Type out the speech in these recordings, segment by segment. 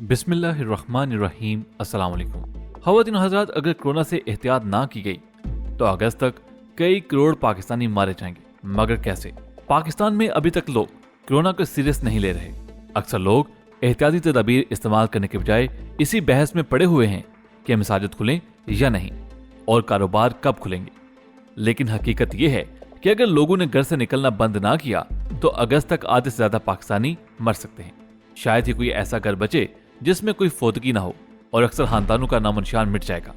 बिस्मिल्लाहिर्रहमानिर्रहीम। अस्सलाम वालेकुम। ख़वातीन हज़रात, अगर कोरोना से एहतियात ना की गई तो अगस्त तक कई करोड़ पाकिस्तानी मारे जाएंगे। मगर कैसे? पाकिस्तान में अभी तक लोग कोरोना को सीरियस नहीं ले रहे। अक्सर लोग एहतियाती तदबीर इस्तेमाल करने के बजाय इसी बहस में पड़े हुए हैं कि मसाजिद खुलें या नहीं और कारोबार कब खुलेंगे। लेकिन हकीकत यह है कि अगर लोगों ने घर से निकलना बंद ना किया तो अगस्त तक आधे से ज्यादा पाकिस्तानी मर सकते हैं। शायद ही कोई ऐसा घर बचे जिसमें कोई फोदगी ना हो और अक्सर खानदानों का नामो निशान मिट जाएगा।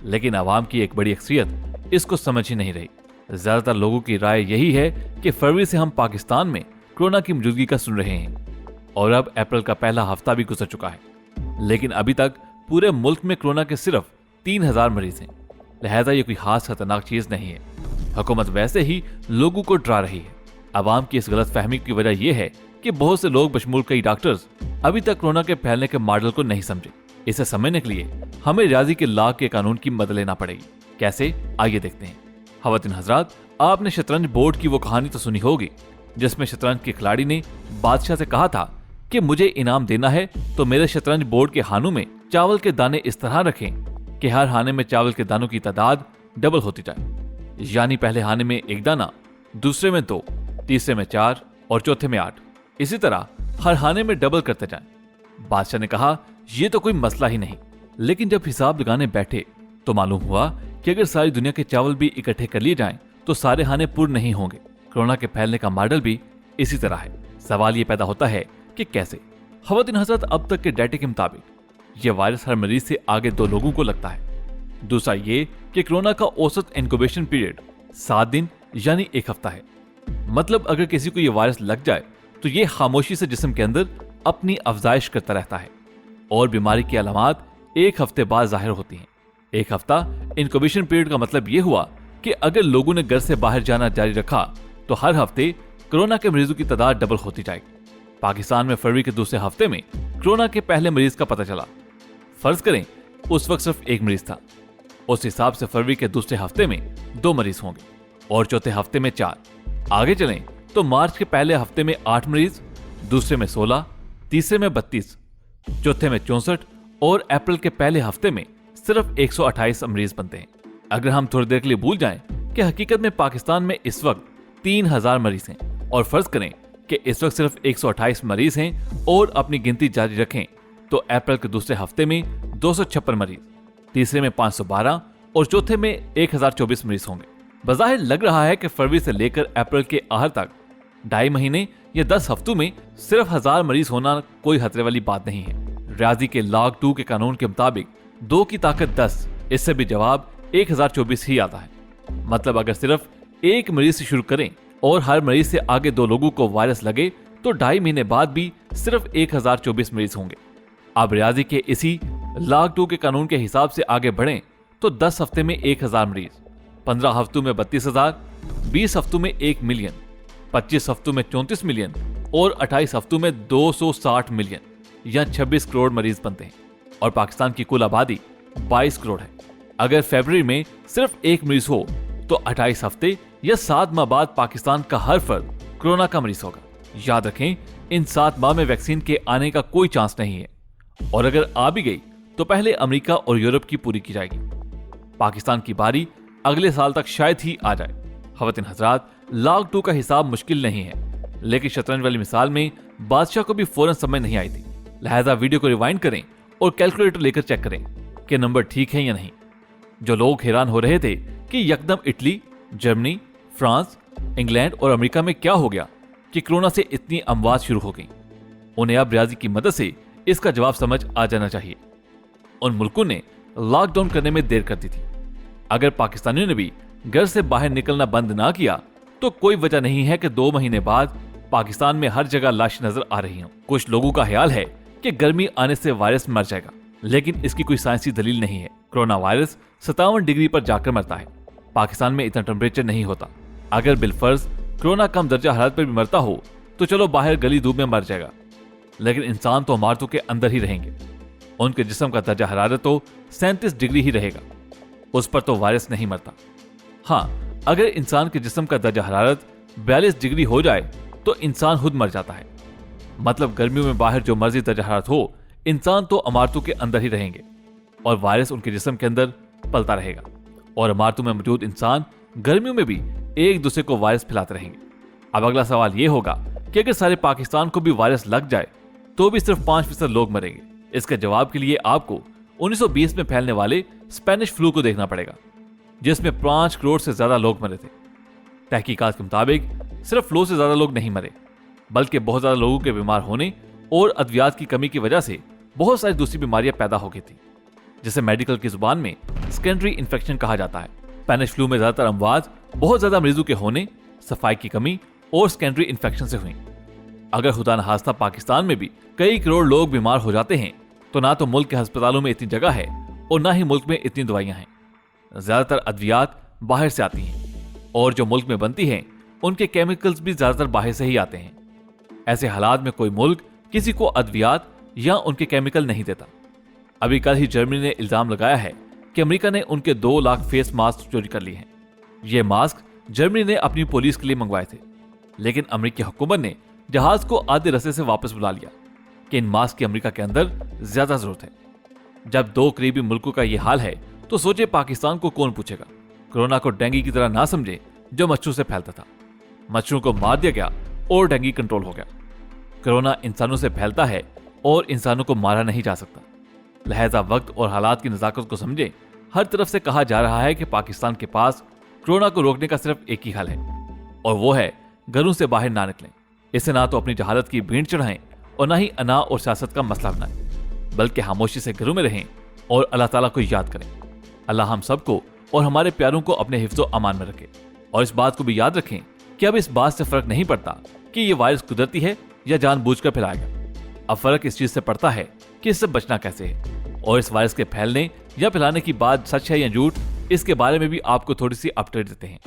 लेकिन आवाम की एक बड़ी अक्सरियत इसको समझ ही नहीं रही। ज्यादातर लोगों की राय यही है कि फरवरी से हम पाकिस्तान में कोरोना की मौजूदगी का सुन रहे हैं और अब अप्रैल का पहला हफ्ता भी गुजर चुका है। लेकिन अभी तक पूरे मुल्क में कोरोना के सिर्फ 3000 मरीज हैं। लिहाजा ये कोई खास खतरनाक चीज नहीं है। हुकूमत वैसे ही लोगों को डरा रही है। आवाम की इस गलत फहमी की वजह यह है कि बहुत से लोग बशमूल कई डॉक्टर्स अभी तक कोरोना के फैलने के मॉडल को नहीं समझे। इसे समझने के लिए हमें रियाजी के लॉ के कानून की मदद लेना पड़ेगी। कैसे? आइए देखते हैं। ख़वातीन हज़रात, आपने शतरंज बोर्ड की वो कहानी तो सुनी होगी जिसमें शतरंज के खिलाड़ी ने बादशाह से कहा था कि मुझे इनाम देना है तो मेरे शतरंज बोर्ड के हानों में चावल के दाने इस तरह रखें कि हर हाने में चावल के दानों की तादाद डबल होती जाए। यानी पहले हाने में 1 दाना, दूसरे में 2, तीसरे में 4 और चौथे में 8। इसी तरह हर हाने में डबल करते जाएं। बादशाह ने कहा यह तो कोई मसला ही नहीं। लेकिन जब हिसाब लगाने बैठे तो मालूम हुआ कि अगर सारी दुनिया के चावल भी इकट्ठे कर लिए जाएं तो सारे हाने पूर्ण नहीं होंगे। कोरोना के फैलने का मॉडल भी इसी तरह है। सवाल ये पैदा होता है कि कैसे? ख़वातीन हज़रात, अब तक के डाटे के मुताबिक यह वायरस हर मरीज से आगे 2 लोगों को लगता है। दूसरा ये कि कोरोना का औसत इंक्यूबेशन पीरियड 7 दिन यानी 1 हफ्ता है। मतलब अगर किसी को यह वायरस लग जाए तो यह खामोशी से जिस्म के अंदर अपनी अफजाइश करता रहता है और बीमारी की अलामात 1 हफ्ते बाद जाहिर होती हैं। 1 हफ्ता इंक्यूबेशन पीरियड का मतलब यह हुआ कि अगर लोगों ने घर से बाहर जाना जारी रखा तो हर हफ्ते कोरोना के मरीजों की तादाद डबल होती जाएगी। पाकिस्तान में फरवरी के दूसरे हफ्ते में कोरोना के पहले मरीज का पता चला। फर्ज करें उस वक्त सिर्फ 1 मरीज था। उस हिसाब से फरवरी के दूसरे हफ्ते में 2 मरीज होंगे और चौथे हफ्ते में 4। आगे चलें तो मार्च के पहले हफ्ते में 8 मरीज, दूसरे में 16, तीसरे में 32, चौथे में 64 और अप्रैल के पहले हफ्ते में सिर्फ 128 मरीज बनते हैं। अगर हम थोड़ी देर के लिए भूल जाएं कि हकीकत में पाकिस्तान में इस वक्त 3000 मरीज हैं और फर्ज करें कि इस वक्त सिर्फ 128 मरीज हैं और अपनी गिनती जारी रखें तो अप्रैल के दूसरे हफ्ते में 256 मरीज, तीसरे में 512 और चौथे में 1024 मरीज होंगे। बज़ाहिर लग रहा है कि फरवरी से लेकर अप्रैल के आखिर तक 2.5 महीने या 10 हफ्तों में सिर्फ 1000 मरीज होना कोई खतरे वाली बात नहीं है। रियाजी के लॉग 2 के कानून के मुताबिक 2 की ताकत 10, इससे भी जवाब 1024 ही आता है। मतलब अगर सिर्फ 1 मरीज से शुरू करें और हर मरीज से आगे 2 लोगों को वायरस लगे तो 2.5 महीने बाद भी सिर्फ 1024 मरीज होंगे। अब रियाजी के इसी लॉग 2 के कानून के हिसाब से आगे बढ़ें तो 10 हफ्ते में 1000 मरीज, 15 हफ्तों में 32,000, 20 हफ्तों में 1 मिलियन, 25 हफ्तों में 34 मिलियन और 28 हफ्तों में 260 मिलियन या 26 करोड़ मरीज बनते हैं और पाकिस्तान की कुल आबादी 22 करोड़ है। अगर फरवरी में सिर्फ 1 मरीज हो तो 28 हफ्ते या 7 माह बाद पाकिस्तान का हर फर्द कोरोना का मरीज होगा। याद रखें, इन 7 माह में वैक्सीन के आने का कोई चांस नहीं है और अगर आ भी गई तो पहले अमेरिका और यूरोप की पूरी की जाएगी। पाकिस्तान की बारी अगले साल तक शायद ही आ जाए। ख़वातीन हज़रात, लॉग 2 का हिसाब मुश्किल नहीं है, लेकिन शतरंज वाली मिसाल में बादशाह को भी फौरन समझ नहीं आई थी। लिहाजा वीडियो को रिवाइंड करें और कैलकुलेटर लेकर चेक करें कि नंबर ठीक है या नहीं। जो लोग हैरान हो रहे थे कि यकदम इटली, जर्मनी, फ्रांस, इंग्लैंड और अमेरिका में क्या हो गया कि कोरोना से इतनी अमवात शुरू हो गई, उन्हें अब रियाजी की मदद से इसका जवाब समझ आ जाना चाहिए। उन मुल्कों ने लॉकडाउन करने में देर कर दी थी। अगर पाकिस्तानियों ने भी घर से बाहर निकलना बंद ना किया तो कोई वजह नहीं है कि 2 महीने बाद पाकिस्तान में हर जगह लाशें नजर आ रही हों। कुछ लोगों का ख्याल है कि गर्मी आने से वायरस मर जाएगा, लेकिन इसकी कोई साइंसी दलील नहीं है। कोरोना वायरस 57 डिग्री पर जाकर मरता है। पाकिस्तान में इतना टेम्परेचर नहीं होता। अगर बिलफर्ज कोरोना कम दर्जा हरारत पर भी मरता हो तो चलो बाहर गली धूप में मर जाएगा, लेकिन इंसान तो इमारतों के अंदर ही रहेंगे। उनके जिस्म का दर्जा हरारत तो 37 डिग्री ही रहेगा, उस पर तो वायरस नहीं मरता। हाँ, अगर इंसान के जिस्म का दर्जा हरारत 42 डिग्री हो जाए तो इंसान खुद मर जाता है। मतलब गर्मियों में बाहर जो मर्जी दर्जा हरारत हो, इंसान तो इमारतों के अंदर ही रहेंगे और वायरस उनके जिस्म के अंदर पलता रहेगा और इमारतों में मौजूद इंसान गर्मियों में भी एक दूसरे को वायरस फैलाते रहेंगे। अब अगला सवाल यह होगा कि अगर सारे पाकिस्तान को भी वायरस लग जाए तो भी सिर्फ 5% लोग मरेंगे। इसके जवाब के लिए आपको 1920 में फैलने वाले स्पेनिश फ्लू को देखना पड़ेगा, जिसमें 5 करोड़ से ज्यादा लोग मरे थे। तहकीकात के मुताबिक सिर्फ फ्लू से ज्यादा लोग नहीं मरे, बल्कि बहुत ज्यादा लोगों के बीमार होने और अद्वियात की कमी की वजह से बहुत सारी दूसरी बीमारियां पैदा हो गई थी, जिसे मेडिकल की जुबान में सेकेंडरी इन्फेक्शन कहा जाता है। स्पेनिश फ्लू में ज्यादातर अमवात बहुत ज्यादा मरीजों के होने, सफाई की कमी और सेकेंडरी इन्फेक्शन से हुई। अगर खुदा न खास्ता पाकिस्तान में भी कई करोड़ लोग बीमार हो जाते हैं तो ना तो मुल्क के अस्पतालों में इतनी जगह है और ना ही मुल्क में इतनी दवाइयां हैं। ज्यादातर अद्वियात बाहर से आती हैं और जो मुल्क में बनती हैं उनके केमिकल्स भी ज्यादातर बाहर से ही आते हैं। ऐसे हालात में कोई मुल्क किसी को अद्वियात या उनके केमिकल नहीं देता। अभी कल ही जर्मनी ने इल्जाम लगाया है कि अमेरिका ने उनके 2 लाख फेस मास्क चोरी कर लिए हैं। ये मास्क जर्मनी ने अपनी पुलिस के लिए मंगवाए थे, लेकिन अमेरिकी हुकूमत ने जहाज को आधे रस्ते से वापस बुला लिया कि इन मास्क की अमेरिका के अंदर ज्यादा जरूरत है। जब 2 करीबी मुल्कों का यह हाल है तो सोचे पाकिस्तान को कौन पूछेगा। कोरोना को डेंगू की तरह ना समझे जो मच्छरों से फैलता था। मच्छरों को मार दिया गया और डेंगू कंट्रोल हो गया। कोरोना इंसानों से फैलता है और इंसानों को मारा नहीं जा सकता। लिहाजा वक्त और हालात की नजाकत को समझे। हर तरफ से कहा जा रहा है कि पाकिस्तान के पास कोरोना को रोकने का सिर्फ एक ही हल है और वो है घरों से बाहर ना निकलें। इससे ना तो अपनी जहालत की भीड़ चढ़ाएं और ना ही अना और सियासत का मसला बनाएं, बल्कि खामोशी से घरों में रहें और अल्लाह ताला को याद करें। अल्लाह हम सबको और हमारे प्यारों को अपने हिफ्ज़ो अमान में रखे। और इस बात को भी याद रखें कि अब इस बात से फर्क नहीं पड़ता कि ये वायरस कुदरती है या जानबूझकर फैलाया गया। अब फर्क इस चीज से पड़ता है कि इससे बचना कैसे है और इस वायरस के फैलने या फैलाने की बात सच है या झूठ, इसके बारे में भी आपको थोड़ी सी अपडेट देते हैं।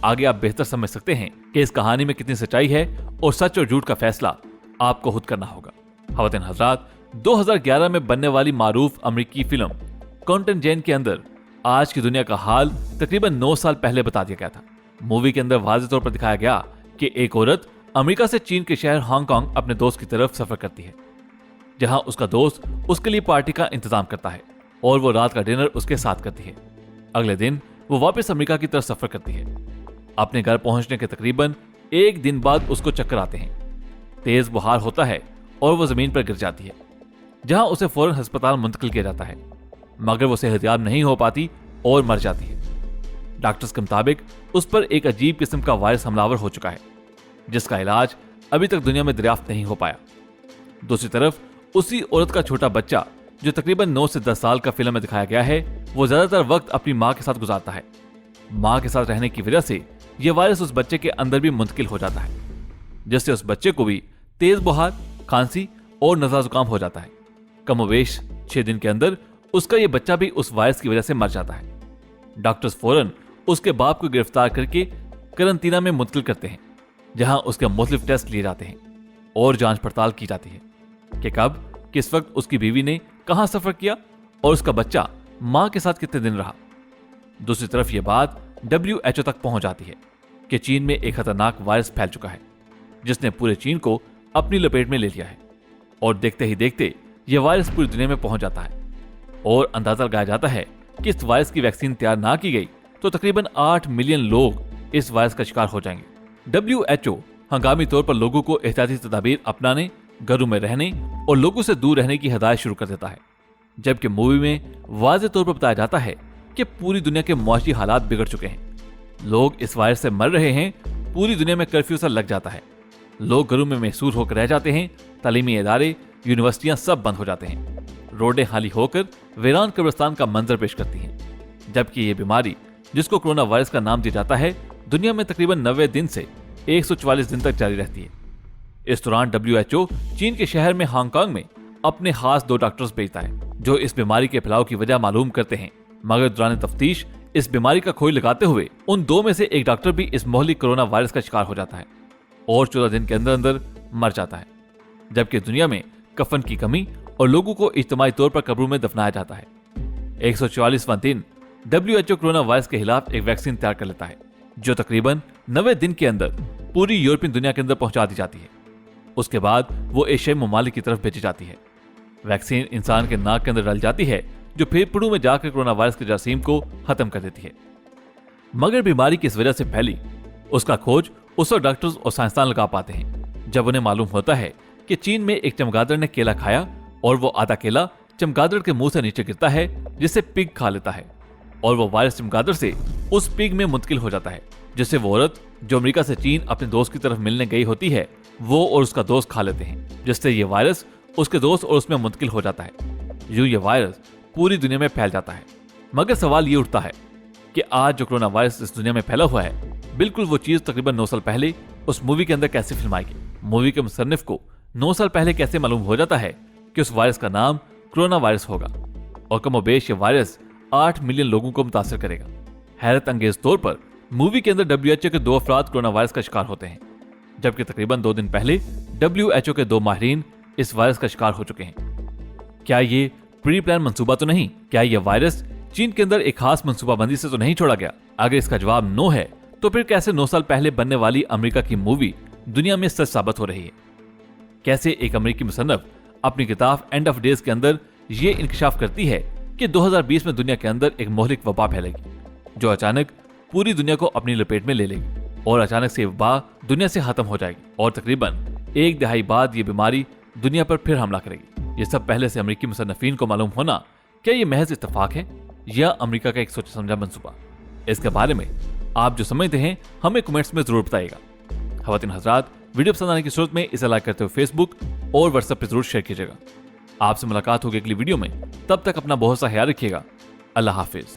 आगे आप बेहतर समझ सकते हैं कि इस कहानी में कितनी सच्चाई है और सच और झूठ का फैसला आपको खुद करना होगा। ख़वातीन हज़रात, 2011 में बनने वाली मारूफ अमेरिकी फिल्म कॉन्टेंजेंट के अंदर आज की दुनिया का हाल तकरीबन 9 साल पहले बता दिया गया था। मूवी के अंदर वाज़ेह तौर पर दिखाया गया कि एक औरत अमेरिका से चीन के शहर हांगकांग अपने दोस्त की तरफ सफर करती है, जहां उसका दोस्त उसके लिए पार्टी का इंतजाम करता है और वो रात का डिनर उसके साथ करती है। अगले दिन वो वापस अमेरिका की तरफ सफर करती है। अपने घर पहुंचने के तकरीबन 1 दिन बाद उसको चक्कर आते हैं, तेज बुखार होता है और वो जमीन पर गिर जाती है, जहां उसे फौरन अस्पताल मुंतकिल किया जाता है, मगर वो सेहतयाब नहीं हो पाती और मर जाती है। डॉक्टर्स के मुताबिक उस पर एक अजीब किस्म का वायरस हमलावर हो चुका है, जिसका इलाज अभी तक दुनिया में दरियाफ्त नहीं हो पाया। दूसरी तरफ उसी औरत का छोटा बच्चा, जो तकरीबन 9 से 10 साल का फिल्म में दिखाया गया है, वो ज्यादातर वक्त अपनी माँ के साथ गुजारता है। माँ के साथ रहने की वजह से यह वायरस उस बच्चे के अंदर भी मुंतकिल हो जाता है, जिससे उस बच्चे को भी तेज बुखार, खांसी और नज़ला जुकाम हो जाता है। कमोवेश 6 दिन के अंदर उसका यह बच्चा भी उस वायरस की वजह से मर जाता है। डॉक्टर्स फौरन उसके बाप को गिरफ्तार करके करंतना में मुंतकिल करते हैं, जहां उसके मुख्तलिफ टेस्ट लिए जाते हैं और जांच पड़ताल की जाती है कि कब किस वक्त उसकी बीवी ने कहां सफर किया और उसका बच्चा मां के साथ कितने दिन रहा। दूसरी तरफ यह बात WHO तक पहुंच जाती है कि चीन में एक खतरनाक वायरस फैल चुका है, जिसने पूरे चीन को अपनी लपेट में ले लिया है और देखते ही देखते यह वायरस पूरी दुनिया में पहुंच जाता है और अंदाजा लगाया जाता है कि इस वायरस की वैक्सीन तैयार ना की गई तो तकरीबन 8 मिलियन लोग इस वायरस का शिकार हो जाएंगे। WHO हंगामी तौर पर लोगों को एहतियाती तदाबीर अपनाने, घरों में रहने और लोगों से दूर रहने की हिदायत शुरू कर देता है, जबकि मूवी में वाज़ेह तौर पर बताया जाता है कि पूरी दुनिया के मुआशी हालात बिगड़ चुके हैं। लोग इस वायरस से मर रहे हैं, पूरी दुनिया में कर्फ्यू सा लग जाता है, लोग घरों में महसूर होकर रह जाते हैं, तालीमी इदारे, यूनिवर्सिटियां सब बंद हो जाते हैं, रोडें खाली होकर वीरान कब्रिस्तान का मंजर पेश करती हैं। जबकि ये बीमारी, जिसको कोरोना वायरस का नाम दिया जाता है, दुनिया में तकरीबन 90 दिन से 144 दिन तक जारी रहती है। इस दौरान WHO चीन के शहर में हांगकांग में अपने खास 2 डॉक्टर्स भेजता है, जो इस बीमारी के फैलाव की वजह मालूम करते हैं, मगर दौरान तफ्तीश इस बीमारी का खोज लगाते हुए उन 2 में से एक डॉक्टर भी इस मोहल्ली कोरोना वायरस का शिकार हो जाता है और 14 दिन के अंदर अंदर मर जाता है। जबकि दुनिया में कफन की कमी और लोगों को इज्तिमाई तौर पर कब्रों में दफनाया जाता है। 144वां दिन WHO कोरोना वायरस के खिलाफ एक वैक्सीन तैयार कर लेता है, जो तकरीबन 90 दिन के अंदर पूरी यूरोपियन दुनिया के अंदर पहुंचा दी जाती है। उसके बाद वो एशियाई ममालिक की तरफ भेजी जाती है। वैक्सीन इंसान के नाक के अंदर डल जाती है, जो फेफड़ों में जाकर कोरोना वायरस के जरासीम को खत्म कर देती है। मगर बीमारी किस वजह से फैली, उसका खोज उस वक्त डॉक्टर्स और साइंसदान लगा पाते हैं जब उन्हें मालूम होता है कि चीन में एक चमगादड़ ने केला खाया और वो आधा केला चमगादड़ के मुंह से नीचे गिरता है, जिसे पिग खा लेता है और वो वायरस चमगादड़ से उस पिग में मुंतकिल हो जाता है, जिससे वो औरत जो अमेरिका से चीन अपने दोस्त की तरफ मिलने गई होती है, वो और उसका दोस्त खा लेते हैं, जिससे ये वायरस उसके दोस्त और उसमें मुंतकिल हो जाता है। यूं ये वायरस पूरी दुनिया में फैल जाता है। मगर सवाल ये उठता है कि आज जो कोरोना वायरस इस दुनिया में फैला हुआ है, बिल्कुल वो चीज तकरीबन 9 साल पहले उस मूवी के अंदर कैसे फिल्माई गई। मूवी के मुसन्निफ को 9 साल पहले कैसे मालूम हो जाता है कि उस वायरस का नाम कोरोना वायरस होगा और कमोबेश ये वायरस 8 मिलियन लोगों को मुतासर करेगा। हैरत अंगेज तौर पर मूवी के अंदर WHO के 2 अफराद कोरोना वायरस का शिकार होते हैं, जबकि तकरीबन 2 दिन पहले WHO के 2 माहिरीन इस वायरस का शिकार हो चुके हैं। क्या ये प्री प्लान मंसूबा तो नहीं? क्या यह वायरस चीन के अंदर एक खास मंसूबाबंदी से तो नहीं छोड़ा गया? अगर इसका जवाब नो है, तो फिर कैसे 9 साल पहले बनने वाली अमेरिका की मूवी दुनिया में सच साबित हो रही है? कैसे एक अमेरिकी मुसन्नफ अपनी किताब एंड ऑफ डेज के अंदर ये इंकशाफ करती है कि 2020 में दुनिया के अंदर एक मोहलिक वबा फैलेगी, जो अचानक पूरी दुनिया को अपनी लपेट में ले लेगी और अचानक से वबा दुनिया से खत्म हो जाएगी और तकरीबन 1 दहाई बाद ये बीमारी दुनिया पर फिर हमला करेगी। ये सब पहले से अमेरिकी मुसन्निफीन को मालूम होना, क्या ये महज इत्तेफाक है या अमेरिका का एक सोचा समझा मंसूबा? इसके बारे में आप जो समझते हैं हमें कमेंट्स में जरूर बताइएगा। ख़वातीन हज़रात, वीडियो पसंद आने की सूरत में इसे लाइक करते हुए फेसबुक और व्हाट्सएप पर जरूर शेयर कीजिएगा। आपसे मुलाकात होगी अगली वीडियो में, तब तक अपना बहुत सा ख्याल रखिएगा। अल्लाह हाफिज।